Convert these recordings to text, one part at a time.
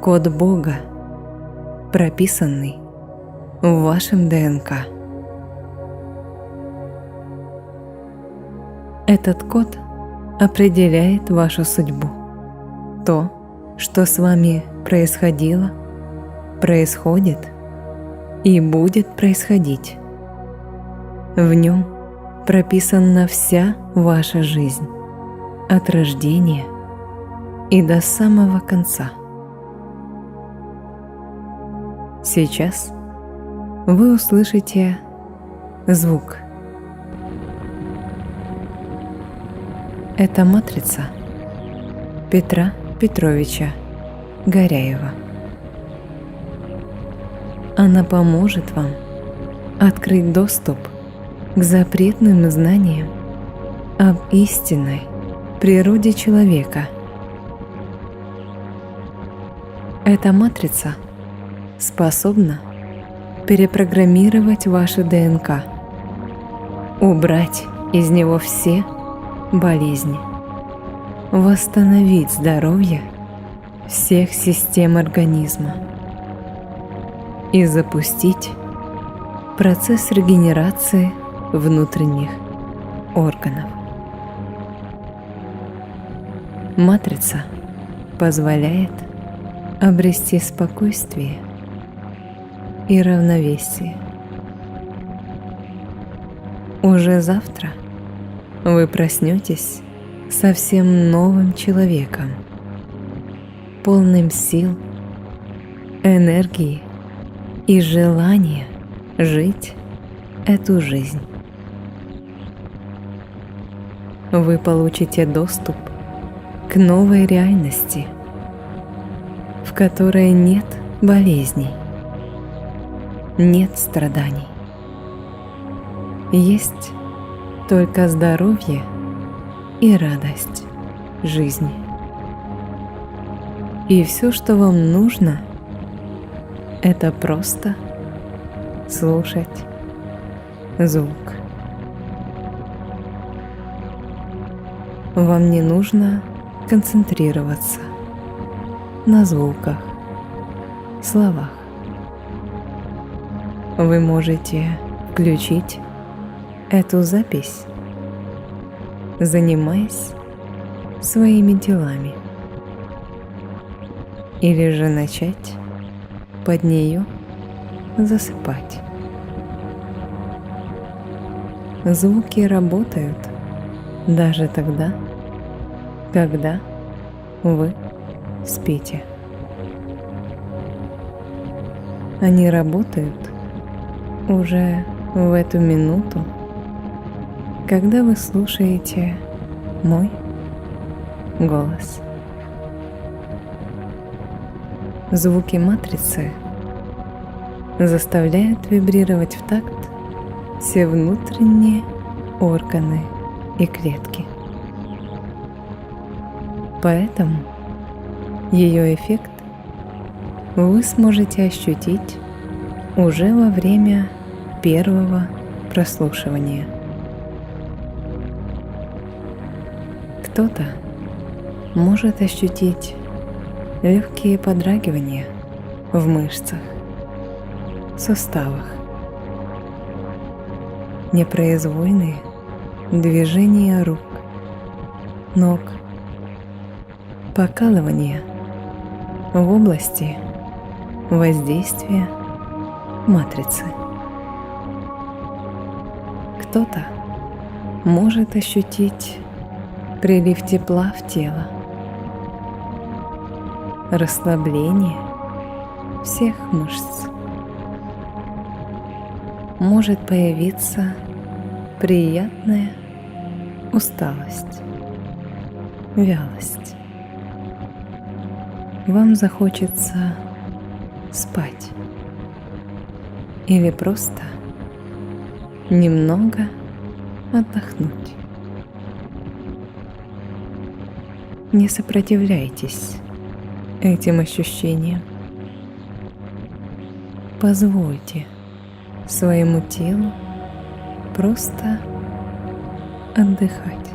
код Бога, прописанный в вашем ДНК. Этот код определяет вашу судьбу. То, что с вами происходило, происходит и будет происходить. В нем прописана вся ваша жизнь, от рождения и до самого конца. Сейчас вы услышите звук. Это матрица Петра Петровича Горяева. Она поможет вам открыть доступ к запретным знаниям об истинной природе человека. Эта матрица способна перепрограммировать ваши ДНК, убрать из него все болезни, восстановить здоровье всех систем организма и запустить процесс регенерации внутренних органов. Матрица позволяет обрести спокойствие и равновесие. Уже завтра вы проснетесь совсем новым человеком, полным сил, энергии и желания жить эту жизнь. Вы получите доступ к новой реальности, в которой нет болезней, нет страданий. Есть только здоровье и радость жизни. И все, что вам нужно, это просто слушать звук. Вам не нужно концентрироваться на звуках, словах. Вы можете включить эту запись, занимаясь своими делами, или же начать под нее засыпать. Звуки работают даже тогда, когда вы спите. Они работают уже в эту минуту, когда вы слушаете мой голос. Звуки матрицы заставляют вибрировать в такт все внутренние органы и клетки. Поэтому ее эффект вы сможете ощутить уже во время первого прослушивания. Кто-то может ощутить легкие подрагивания в мышцах, суставах, непроизвольные движения рук, ног, покалывание в области воздействия матрицы. Кто-то может ощутить прилив тепла в тело, расслабление всех мышц. Может появиться приятная усталость, вялость. Вам захочется спать или просто немного отдохнуть. Не сопротивляйтесь этим ощущениям. Позвольте своему телу просто отдыхать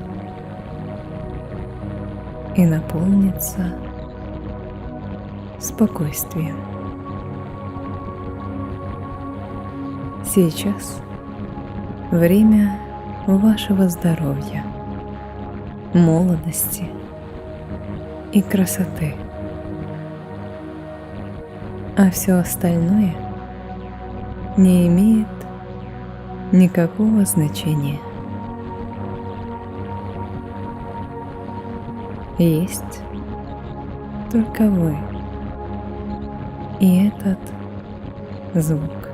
и наполниться спокойствием. Сейчас время вашего здоровья, молодости и красоты. А все остальное не имеет никакого значения. Есть только вы и этот звук.